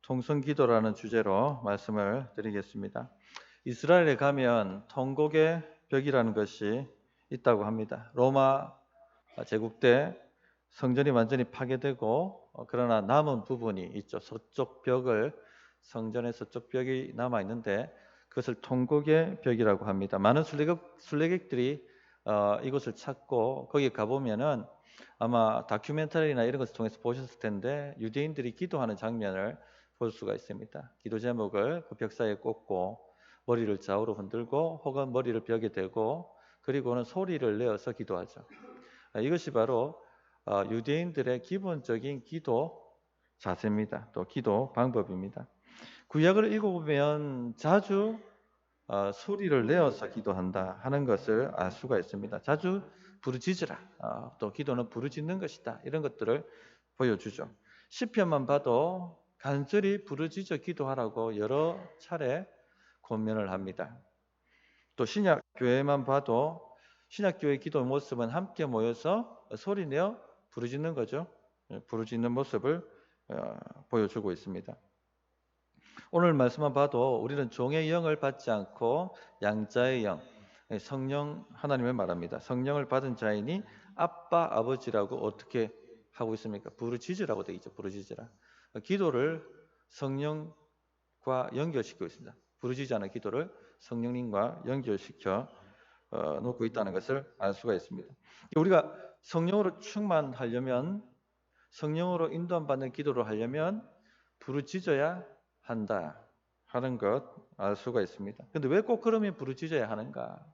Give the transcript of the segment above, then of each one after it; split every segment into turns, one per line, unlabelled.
통성기도라는 주제로 말씀을 드리겠습니다. 이스라엘에 가면 통곡의 벽이라는 것이 있다고 합니다. 로마 제국 때 성전이 완전히 파괴되고 그러나 남은 부분이 있죠. 서쪽 벽을 성전의 서쪽 벽이 남아 있는데 그것을 통곡의 벽이라고 합니다. 많은 순례객들이 이곳을 찾고 거기 가보면은 아마 다큐멘터리나 이런 것을 통해서 보셨을 텐데 유대인들이 기도하는 장면을 볼 수가 있습니다. 기도 제목을 그 벽 사이에 꽂고 머리를 좌우로 흔들고 혹은 머리를 벽에 대고 그리고는 소리를 내어서 기도하죠. 이것이 바로 유대인들의 기본적인 기도 자세입니다. 또 기도 방법입니다. 구약을 읽어보면 자주 소리를 내어서 기도한다 하는 것을 알 수가 있습니다. 자주 부르짖으라. 또 기도는 부르짖는 것이다. 이런 것들을 보여주죠. 시편만 봐도 간절히 부르짖어 기도하라고 여러 차례 권면을 합니다. 또 신약 교회만 봐도 신약 교회 기도 모습은 함께 모여서 소리내어 부르짖는 거죠. 부르짖는 모습을 보여주고 있습니다. 오늘 말씀만 봐도 우리는 종의 영을 받지 않고 양자의 영, 성령 하나님을 말합니다. 성령을 받은 자이니 아빠, 아버지라고 어떻게 하고 있습니까? 부르짖으라고 되어 있죠. 부르짖으라. 기도를 성령과 연결시키고 있습니다. 부르짖지 않은 기도를 성령님과 연결시켜 놓고 있다는 것을 알 수가 있습니다. 우리가 성령으로 충만하려면, 성령으로 인도받는 기도를 하려면 부르짖어야 한다 하는 것 알 수가 있습니다. 그런데 왜 꼭 그러면 부르짖어야 하는가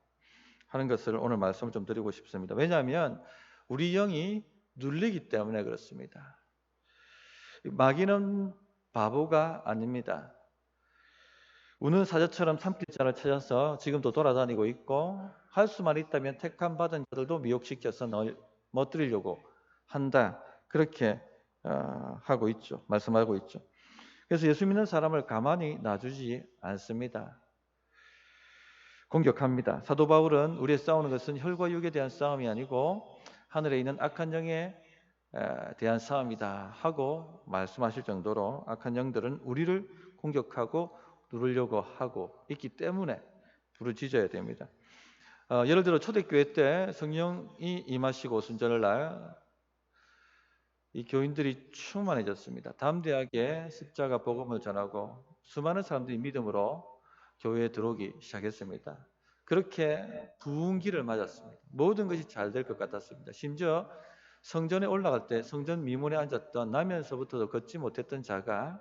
하는 것을 오늘 말씀을 좀 드리고 싶습니다. 왜냐하면 우리 영이 눌리기 때문에 그렇습니다. 마귀는 바보가 아닙니다. 우는 사자처럼 삼킬 자를 찾아서 지금도 돌아다니고 있고 할 수만 있다면 택함 받은 자들도 미혹시켜서 멋들이려고 한다. 그렇게 하고 있죠. 말씀하고 있죠. 그래서 예수 믿는 사람을 가만히 놔주지 않습니다. 공격합니다. 사도 바울은 우리의 싸우는 것은 혈과 육에 대한 싸움이 아니고 하늘에 있는 악한 영에 대한 싸움이다 하고 말씀하실 정도로 악한 영들은 우리를 공격하고 누르려고 하고 있기 때문에 부르짖어야 됩니다. 예를 들어 초대교회 때 성령이 임하시고 순절을 날 이 교인들이 충만해졌습니다. 담대하게 십자가 복음을 전하고 수많은 사람들이 믿음으로 교회에 들어오기 시작했습니다. 그렇게 부흥기를 맞았습니다. 모든 것이 잘 될 것 같았습니다. 심지어 성전에 올라갈 때 성전 미문에 앉았던 나면서부터도 걷지 못했던 자가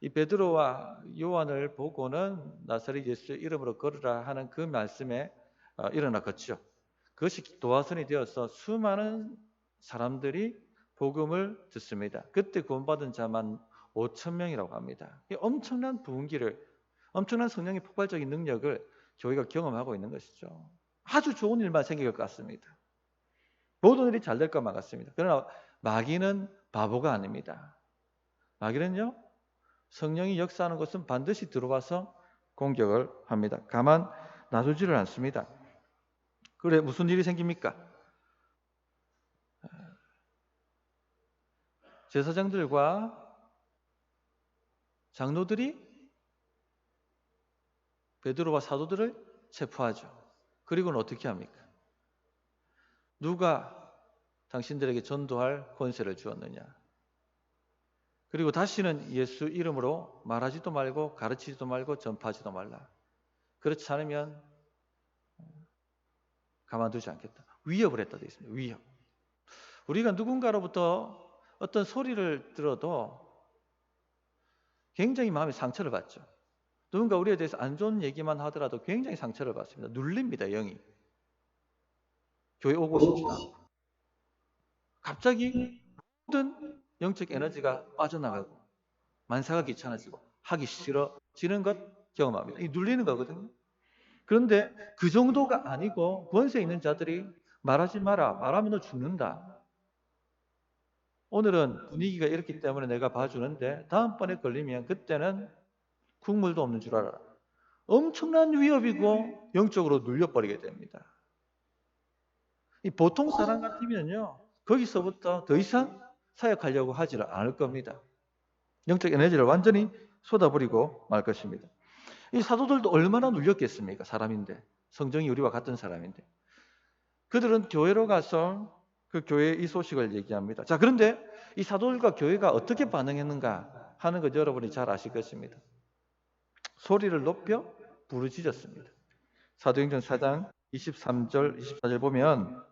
이 베드로와 요한을 보고는 나사렛 예수의 이름으로 걸으라 하는 그 말씀에 일어나 걷죠. 그것이 도화선이 되어서 수많은 사람들이 복음을 듣습니다. 그때 구원받은 자만 5,000명이라고 합니다. 엄청난 부흥기를, 엄청난 성령의 폭발적인 능력을 교회가 경험하고 있는 것이죠. 아주 좋은 일만 생길 것 같습니다. 모든 일이 잘 될 것만 같습니다. 그러나 마귀는 바보가 아닙니다. 마귀는요, 성령이 역사하는 것은 반드시 들어와서 공격을 합니다. 가만 놔두지를 않습니다. 그래 무슨 일이 생깁니까? 제사장들과 장로들이 베드로와 사도들을 체포하죠. 그리고는 어떻게 합니까? 누가 당신들에게 전도할 권세를 주었느냐? 그리고 다시는 예수 이름으로 말하지도 말고 가르치지도 말고 전파하지도 말라. 그렇지 않으면 가만두지 않겠다. 위협을 했다 되어 있습니다. 위협. 우리가 누군가로부터 어떤 소리를 들어도 굉장히 마음에 상처를 받죠. 누군가 우리에 대해서 안 좋은 얘기만 하더라도 굉장히 상처를 받습니다. 눌립니다, 영이. 교회 오고 싶지도 않고. 갑자기 모든 영적 에너지가 빠져나가고 만사가 귀찮아지고 하기 싫어지는 것 경험합니다. 이 눌리는 거거든요. 그런데 그 정도가 아니고 권세 있는 자들이 말하지 마라. 말하면 너 죽는다. 오늘은 분위기가 이렇기 때문에 내가 봐주는데 다음번에 걸리면 그때는 국물도 없는 줄 알아. 엄청난 위협이고 영적으로 눌려버리게 됩니다. 이 보통 사람 같으면요 거기서부터 더 이상 사역하려고 하지를 않을 겁니다. 영적 에너지를 완전히 쏟아버리고 말 것입니다. 이 사도들도 얼마나 눌렸겠습니까? 사람인데, 성정이 우리와 같은 사람인데. 그들은 교회로 가서 그 교회의 이 소식을 얘기합니다. 자, 그런데 이 사도들과 교회가 어떻게 반응했는가 하는 것 여러분이 잘 아실 것입니다. 소리를 높여 부르짖었습니다. 사도행전 4장 23절, 24절 보면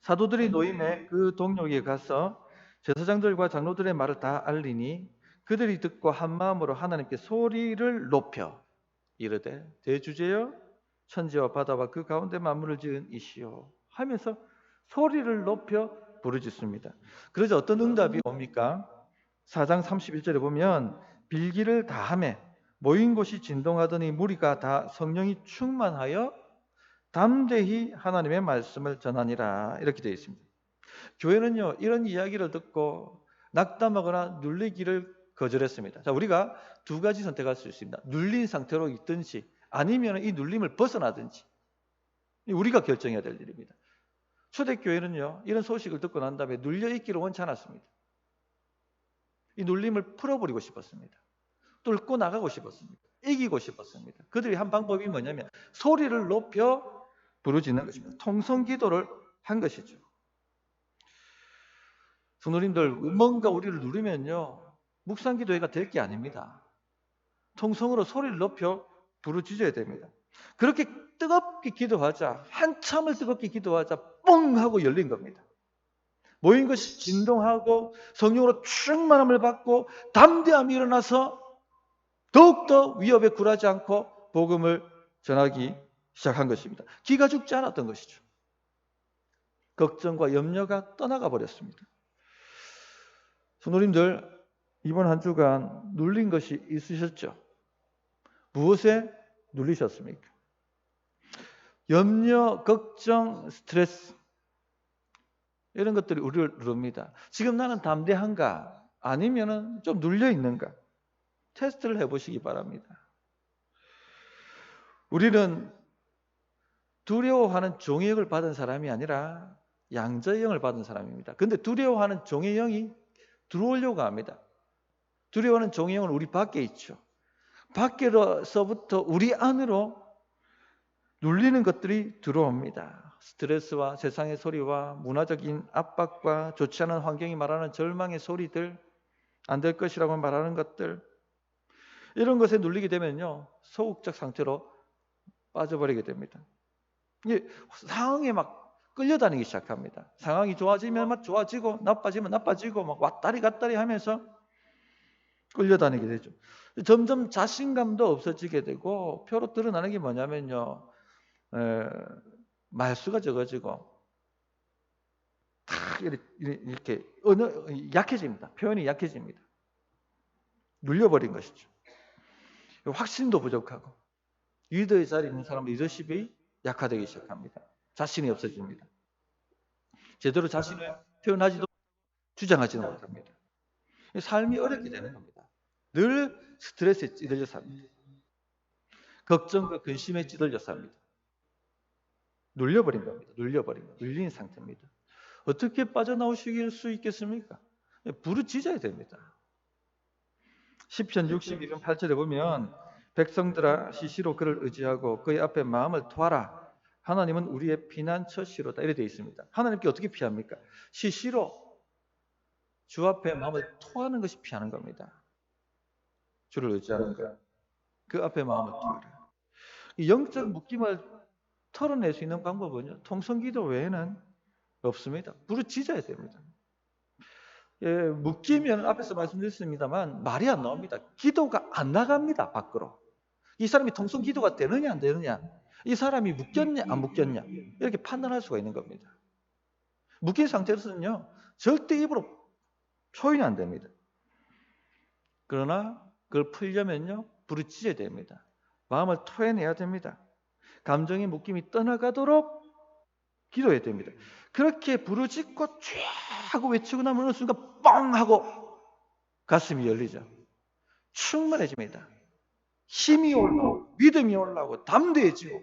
사도들이 노임에 그 동료에게 가서 제사장들과 장로들의 말을 다 알리니 그들이 듣고 한 마음으로 하나님께 소리를 높여 이르되 대주제여 천지와 바다와 그 가운데 만물을 지은 이시여 하면서 소리를 높여 부르짖습니다. 그래서 어떤 응답이 옵니까? 4장 31절에 보면 빌기를 다하매 모인 곳이 진동하더니 무리가 다 성령이 충만하여 담대히 하나님의 말씀을 전하니라 이렇게 되어 있습니다. 교회는요 이런 이야기를 듣고 낙담하거나 눌리기를 거절했습니다. 자, 우리가 두 가지 선택할 수 있습니다. 눌린 상태로 있든지 아니면 이 눌림을 벗어나든지 우리가 결정해야 될 일입니다. 초대교회는요 이런 소식을 듣고 난 다음에 눌려있기를 원치 않았습니다. 이 눌림을 풀어버리고 싶었습니다. 뚫고 나가고 싶었습니다. 이기고 싶었습니다. 그들이 한 방법이 뭐냐면 소리를 높여 부르짖는 것입니다. 통성기도를 한 것이죠. 성도님들 뭔가 우리를 누르면요 묵상기도회가 될 게 아닙니다. 통성으로 소리를 높여 부르짖어야 됩니다. 그렇게 뜨겁게 기도하자 한참을 뜨겁게 기도하자 뻥 하고 열린 겁니다. 모인 것이 진동하고 성령으로 충만함을 받고 담대함이 일어나서 더욱더 위협에 굴하지 않고 복음을 전하기 시작한 것입니다. 기가 죽지 않았던 것이죠. 걱정과 염려가 떠나가 버렸습니다. 성도님들 이번 한 주간 눌린 것이 있으셨죠? 무엇에 눌리셨습니까? 염려, 걱정, 스트레스 이런 것들이 우리를 누릅니다. 지금 나는 담대한가? 아니면 좀 눌려 있는가? 테스트를 해보시기 바랍니다. 우리는 두려워하는 종의 영을 받은 사람이 아니라 양자의 영을 받은 사람입니다. 그런데 두려워하는 종의 영이 들어오려고 합니다. 두려워하는 종의 영은 우리 밖에 있죠. 밖에서부터 우리 안으로 눌리는 것들이 들어옵니다. 스트레스와 세상의 소리와 문화적인 압박과 좋지 않은 환경이 말하는 절망의 소리들, 안 될 것이라고 말하는 것들, 이런 것에 눌리게 되면요 소극적 상태로 빠져버리게 됩니다. 이게 상황에 막 끌려다니기 시작합니다. 상황이 좋아지면 막 좋아지고 나빠지면 나빠지고 막 왔다리 갔다리 하면서 끌려다니게 되죠. 점점 자신감도 없어지게 되고 표로 드러나는 게 뭐냐면요 말수가 적어지고 다 이렇게 약해집니다. 표현이 약해집니다. 눌려버린 것이죠. 확신도 부족하고 리더의 자리에 있는 사람은 리더십이 약화되기 시작합니다. 자신이 없어집니다. 제대로 자신을 표현하지도 주장하지도 못합니다. 삶이 어렵게 되는 겁니다. 늘 스트레스에 찌들려 삽니다. 걱정과 근심에 찌들려 삽니다. 눌려버린 겁니다. 눌린 상태입니다. 어떻게 빠져나오실 수 있겠습니까? 부르짖어야 됩니다. 시편 61편 8절에 보면 백성들아 시시로 그를 의지하고 그의 앞에 마음을 토하라. 하나님은 우리의 피난처시로다. 이렇게 되어 있습니다. 하나님께 어떻게 피합니까? 시시로 주 앞에 마음을 토하는 것이 피하는 겁니다. 주를 의지하는 것. 그 앞에 마음을 토하라. 이 영적 묶임을 털어낼 수 있는 방법은요. 통성기도 외에는 없습니다. 부르짖어야 됩니다. 예, 묶이면 앞에서 말씀드렸습니다만 말이 안 나옵니다. 기도가 안 나갑니다. 밖으로. 이 사람이 통성기도가 되느냐 안 되느냐, 이 사람이 묶였냐 안 묶였냐 이렇게 판단할 수가 있는 겁니다. 묶인 상태에서는요 절대 입으로 표현이 안 됩니다. 그러나 그걸 풀려면요 부르짖어야 됩니다. 마음을 토해내야 됩니다. 감정의 묶임이 떠나가도록 기도해야 됩니다. 그렇게 부르짖고 쫙 하고 외치고 나면 어느 순간 뻥 하고 가슴이 열리죠. 충만해집니다. 힘이 올라오고 믿음이 올라오고 담대해지고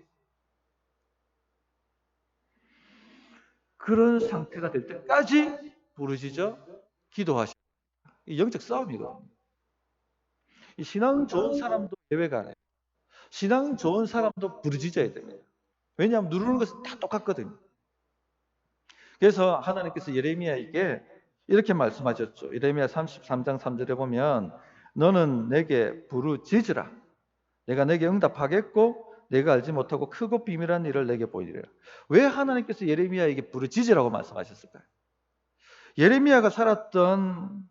그런 상태가 될 때까지 부르짖어 기도하십니다. 이 영적 싸움이거든요. 이 신앙 좋은 사람도 예외가 아니에요. 신앙 좋은 사람도 부르짖어야 됩니다. 왜냐하면 누르는 것은 다 똑같거든요. 그래서 하나님께서 예레미야에게 이렇게 말씀하셨죠. 예레미야 33장 3절에 보면 너는 내게 부르짖으라. 내가 내게 응답하겠고 내가 알지 못하고 크고 비밀한 일을 내게 보이리라. 왜 하나님께서 예레미야에게 부르짖으라고 말씀하셨을까요? 예레미야가 살았던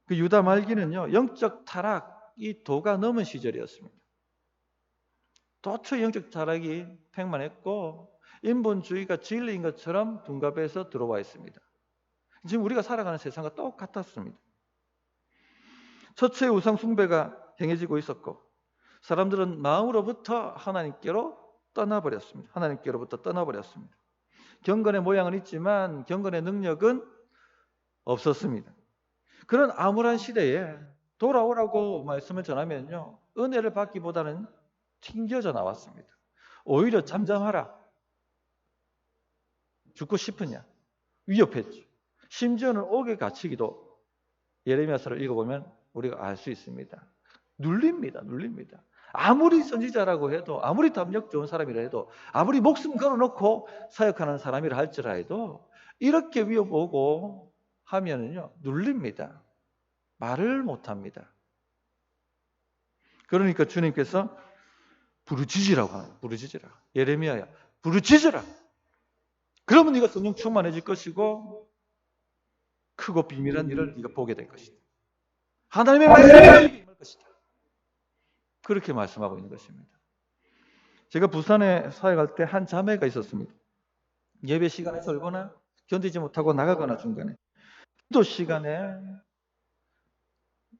그 유다 말기는요, 영적 타락이 도가 넘은 시절이었습니다. 도처 영적 타락이 팽만했고 인본주의가 진리인 것처럼 둔갑해서 들어와 있습니다. 지금 우리가 살아가는 세상과 똑같았습니다. 처처의 우상 숭배가 행해지고 있었고 사람들은 마음으로부터 하나님께로 떠나버렸습니다. 하나님께로부터 떠나버렸습니다. 경건의 모양은 있지만 경건의 능력은 없었습니다. 그런 암울한 시대에 돌아오라고 말씀을 전하면요, 은혜를 받기보다는 튕겨져 나왔습니다. 오히려 잠잠하라. 죽고 싶으냐? 위협했죠. 심지어는 옥에 갇히기도 예레미야서를 읽어보면 우리가 알 수 있습니다. 눌립니다. 아무리 선지자라고 해도, 아무리 담력 좋은 사람이라 해도, 아무리 목숨 걸어놓고 사역하는 사람이라 할지라도 이렇게 위협오고 하면은요, 눌립니다. 말을 못합니다. 그러니까 주님께서 부르짖으라고 하는, 부르짖으라. 예레미야야, 부르짖으라. 그러면 네가 성령 충만해질 것이고 크고 비밀한 일을 네가 보게 될 것이다. 하나님의 말씀이 임할 것이다. 그렇게 말씀하고 있는 것입니다. 제가 부산에 사역할 때 한 자매가 있었습니다. 예배 시간에 설거나 견디지 못하고 나가거나 중간에 기도 시간에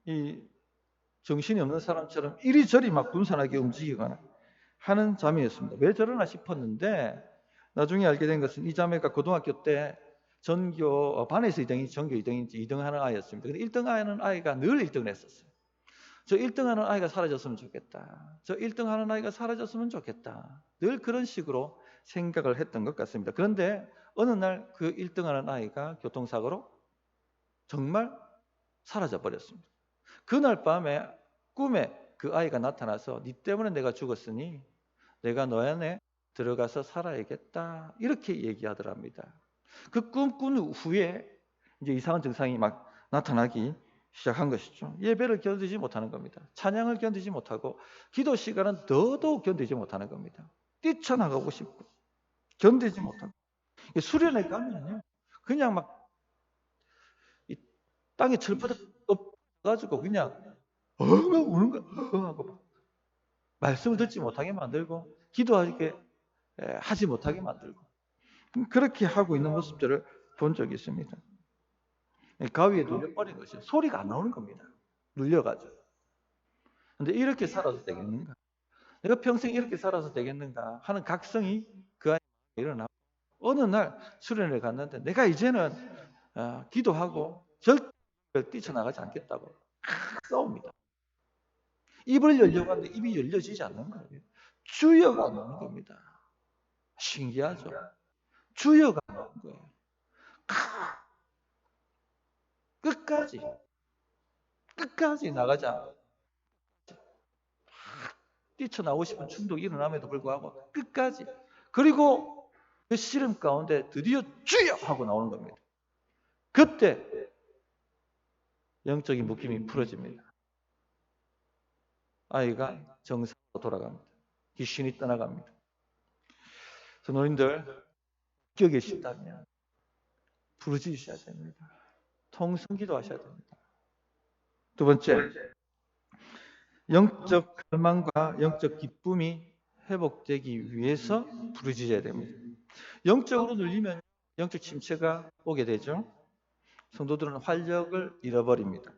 이 정신이 없는 사람처럼 이리저리 막 분산하게 움직이거나 하는 자매였습니다. 왜 저러나 싶었는데 나중에 알게 된 것은 이 자매가 고등학교 때 전교 반에서 2등인지 전교 2등인지 2등하는 아이였습니다. 근데 1등하는 아이가 늘 1등을 했었어요. 저 1등하는 아이가 사라졌으면 좋겠다. 저 1등하는 아이가 사라졌으면 좋겠다. 늘 그런 식으로 생각을 했던 것 같습니다. 그런데 어느 날 그 1등하는 아이가 교통사고로 정말 사라져 버렸습니다. 그날 밤에 꿈에 그 아이가 나타나서 네 때문에 내가 죽었으니 내가 너 안에 들어가서 살아야겠다. 이렇게 얘기하더랍니다. 그 꿈 꾼 후에 이제 이상한 증상이 막 나타나기 시작한 것이죠. 예배를 견디지 못하는 겁니다. 찬양을 견디지 못하고 기도 시간은 더더욱 견디지 못하는 겁니다. 뛰쳐나가고 싶고 견디지 못하고 수련회 가면요 그냥 막 이 땅에 철퍼덕 엎가지고 그냥 우는 거 하고 막 말씀을 듣지 못하게 만들고 기도하게 하지 못하게 만들고 그렇게 하고 있는 모습들을 본 적이 있습니다. 가위에 눌려버린 것이 소리가 안 나오는 겁니다. 눌려가지고. 근데 이렇게 살아도 되겠는가? 내가 평생 이렇게 살아서 되겠는가 하는 각성이 그 안에 일어나고 어느 날 수련회를 갔는데 내가 이제는 기도하고 절대 뛰쳐나가지 않겠다고 싸웁니다. 입을 열려고 하는데 입이 열려지지 않는 거예요. 주여가 나오는 겁니다. 신기하죠? 주여가 나오는 거예요. 끝까지 나가자. 뛰쳐나오고 싶은 충동이 일어남에도 불구하고 끝까지. 그리고 그 시름 가운데 드디어 주여! 하고 나오는 겁니다. 그때 영적인 묶임이 풀어집니다. 아이가 정상으로 돌아갑니다. 귀신이 떠나갑니다. 성도님들 껴 계신다면 부르짖으셔야 됩니다. 통성기도 하셔야 됩니다. 두 번째, 영적 갈망과 영적 기쁨이 회복되기 위해서 부르짖어야 됩니다. 영적으로 눌리면 영적 침체가 오게 되죠. 성도들은 활력을 잃어버립니다.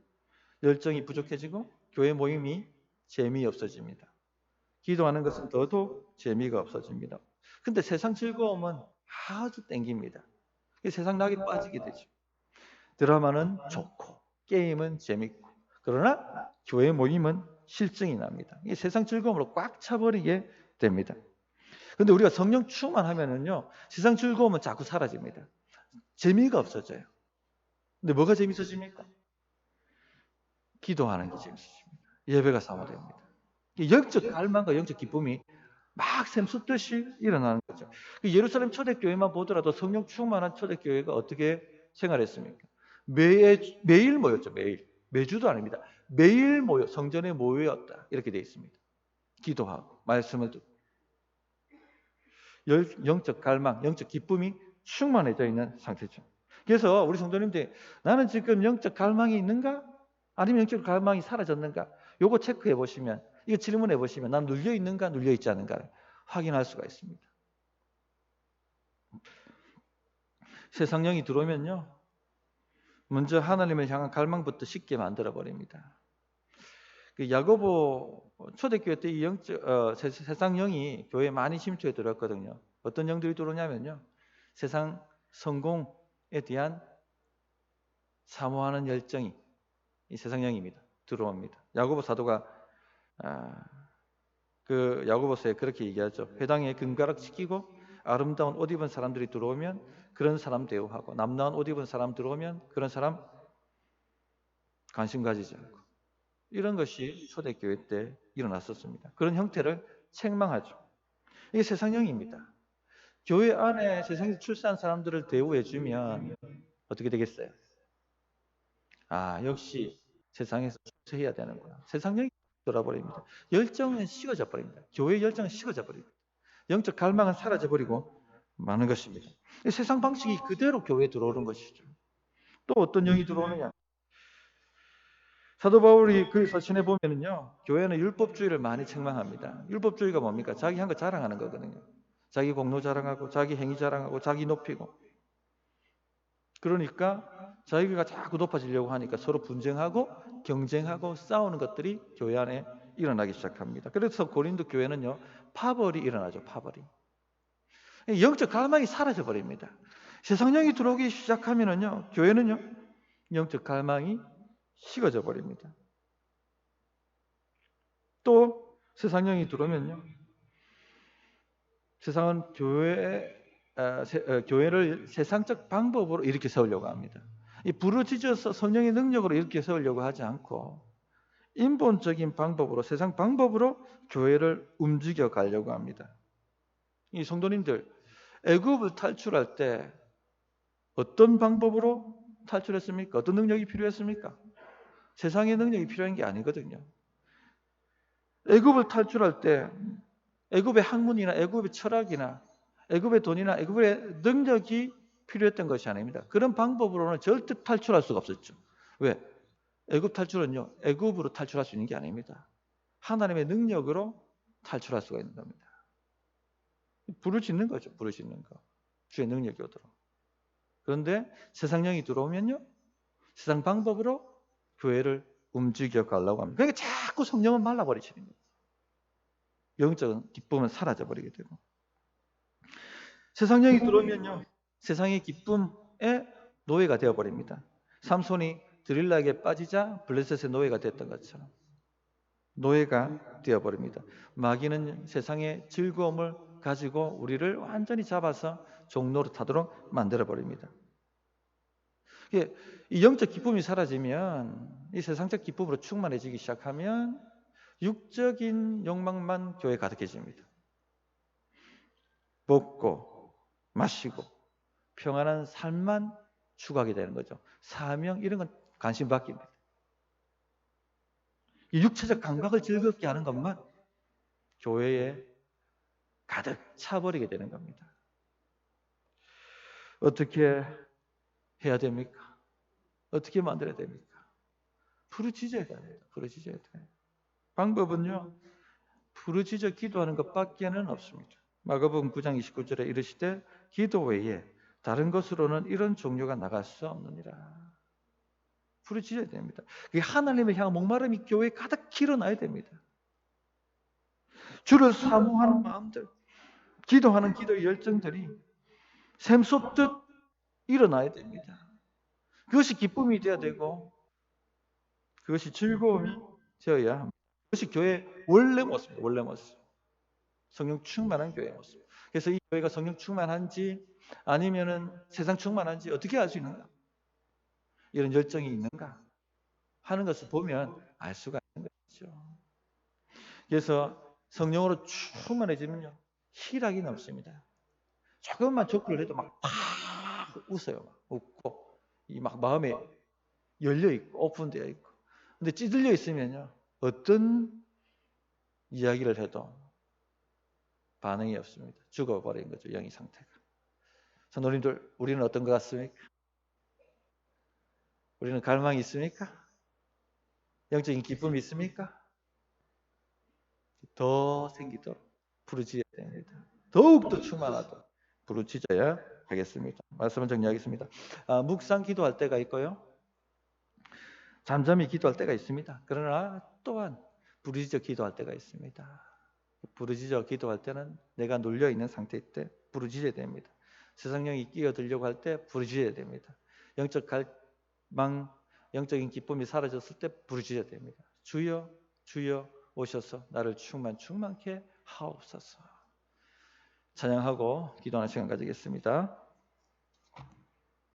열정이 부족해지고 교회 모임이 재미없어집니다. 기도하는 것은 더더욱 재미가 없어집니다. 근데 세상 즐거움은 아주 땡깁니다. 세상 낙에 빠지게 되죠. 드라마는 좋고 게임은 재밌고 그러나 교회 모임은 실증이 납니다. 이 세상 즐거움으로 꽉 차버리게 됩니다. 그런데 우리가 성령 충만하면은요 세상 즐거움은 자꾸 사라집니다. 재미가 없어져요. 근데 뭐가 재밌어집니까? 기도하는 게 재밌습니다. 예배가 사모됩니다. 영적 갈망과 영적 기쁨이 막 샘솟듯이 일어나는 거죠. 예루살렘 초대교회만 보더라도 성령 충만한 초대교회가 어떻게 생활했습니까? 매일 모였죠. 매주도 아닙니다. 매일 모여 성전에 모였다. 이렇게 되어 있습니다. 기도하고 말씀을 듣고 영적 갈망, 영적 기쁨이 충만해져 있는 상태죠. 그래서 우리 성도님들, 나는 지금 영적 갈망이 있는가? 아니면 영적 갈망이 사라졌는가? 요거 체크해 보시면, 이거 질문해 보시면 난 눌려 있는가, 눌려 있지 않은가를 확인할 수가 있습니다. 세상 영이 들어오면요, 먼저 하나님을 향한 갈망부터 쉽게 만들어 버립니다. 야고보 초대교회 때 이 세상 영이 교회에 많이 침투해 들어왔거든요. 어떤 영들이 들어오냐면요, 세상 성공에 대한 사모하는 열정이 이 세상 영입니다. 들어옵니다. 야고보 사도가 그 야고보서에 그렇게 얘기하죠. 회당에 금가락 시키고 아름다운 옷 입은 사람들이 들어오면 그런 사람 대우하고, 남나운 옷 입은 사람 들어오면 그런 사람 관심 가지지 않고, 이런 것이 초대교회 때 일어났었습니다. 그런 형태를 책망하죠. 이게 세상형입니다. 교회 안에 세상에서 출세한 사람들을 대우해주면 어떻게 되겠어요? 역시 세상에서 출세해야 되는구나. 세상형이 돌아버립니다. 열정은 식어져 버립니다. 교회의 열정은 식어져 버립니다. 영적 갈망은 사라져 버리고 마는 것입니다. 세상 방식이 그대로 교회에 들어오는 것이죠. 또 어떤 영이 들어오느냐? 사도 바울이 그 서신에 보면은요, 교회는 율법주의를 많이 책망합니다. 율법주의가 뭡니까? 자기 한 거 자랑하는 거거든요. 자기 공로 자랑하고, 자기 행위 자랑하고, 자기 높이고. 그러니까 자기가 자꾸 높아지려고 하니까 서로 분쟁하고 경쟁하고 싸우는 것들이 교회 안에 일어나기 시작합니다. 그래서 고린도 교회는요, 파벌이 일어나죠. 파벌이. 영적 갈망이 사라져 버립니다. 세상령이 들어오기 시작하면은요, 교회는요, 영적 갈망이 식어져 버립니다. 또 세상령이 들어오면요, 세상은 교회를 세상적 방법으로 이렇게 세우려고 합니다. 이 부르짖어서 성령의 능력으로 이렇게 세우려고 하지 않고 인본적인 방법으로, 세상 방법으로 교회를 움직여 가려고 합니다. 이 성도님들, 애굽을 탈출할 때 어떤 방법으로 탈출했습니까? 어떤 능력이 필요했습니까? 세상의 능력이 필요한 게 아니거든요. 애굽을 탈출할 때 애굽의 학문이나 애굽의 철학이나 애굽의 돈이나 애굽의 능력이 필요했던 것이 아닙니다. 그런 방법으로는 절대 탈출할 수가 없었죠. 왜? 애굽 탈출은요, 애굽으로 탈출할 수 있는 게 아닙니다. 하나님의 능력으로 탈출할 수가 있는 겁니다. 부르짖는 거죠. 부르짖는 거. 주의 능력이 오도록. 그런데 세상 영이 들어오면요, 세상 방법으로 교회를 움직여 가려고 합니다. 그러니까 자꾸 성령은 말라버리시는 거예요. 영적인 기쁨은 사라져버리게 되고, 세상 영이 들어오면요, 세상의 기쁨의 노예가 되어버립니다. 삼손이 드릴라에게 빠지자 블레셋의 노예가 됐던 것처럼 노예가 되어버립니다. 마귀는 세상의 즐거움을 가지고 우리를 완전히 잡아서 종로로 타도록 만들어버립니다. 이 영적 기쁨이 사라지면, 이 세상적 기쁨으로 충만해지기 시작하면 육적인 욕망만 교회에 가득해집니다. 먹고 마시고 평안한 삶만 추구하게 되는 거죠. 사명 이런 건 관심 바뀝니다. 이 육체적 감각을 즐겁게 하는 것만 교회에 가득 차버리게 되는 겁니다. 어떻게 해야 됩니까? 어떻게 만들어야 됩니까? 부르짖어야 됩니다. 부르짖어야 돼요. 방법은요, 부르짖어 기도하는 것밖에는 없습니다. 마가복음 9장 29절에 이르시되 기도 외에 다른 것으로는 이런 종류가 나갈 수 없느니라. 부르짖어야 됩니다. 하나님을 향한 목마름이 교회에 가득 일어나야 됩니다. 주를 사모하는 마음들, 기도하는 기도의 열정들이 샘솟듯 일어나야 됩니다. 그것이 기쁨이 되어야 되고, 그것이 즐거움이 되어야 합니다. 그것이 교회의 원래 모습입니다. 원래 모습. 성령 충만한 교회의 모습. 그래서 이 교회가 성령 충만한지 아니면은 세상 충만한지 어떻게 알 수 있는가? 이런 열정이 있는가? 하는 것을 보면 알 수가 있는 거죠. 그래서 성령으로 충만해지면요, 희락이 넘칩니다. 조금만 조크를 해도 막 웃어요. 막 웃고 이 막 마음에 열려 있고 오픈되어 있고. 근데 찌들려 있으면요, 어떤 이야기를 해도 반응이 없습니다. 죽어버린 거죠, 영의 상태가. 성도님들, 우리는 어떤 것 같습니까? 우리는 갈망이 있습니까? 영적인 기쁨이 있습니까? 더 생기도록 부르짖어야 됩니다. 더욱더 충만하도록 부르짖어야 하겠습니다. 말씀을 정리하겠습니다. 묵상 기도할 때가 있고요, 잠잠히 기도할 때가 있습니다. 그러나 또한 부르짖어 기도할 때가 있습니다. 부르짖어 기도할 때는 내가 눌려 있는 상태일 때 부르짖어야 됩니다. 세상 영이 끼어들려고 할 때 부르짖어야 됩니다. 영적 갈망, 영적인 기쁨이 사라졌을 때 부르짖어야 됩니다. 주여, 주여 오셔서 나를 충만케 하옵소서. 찬양하고 기도하는 시간 가지겠습니다.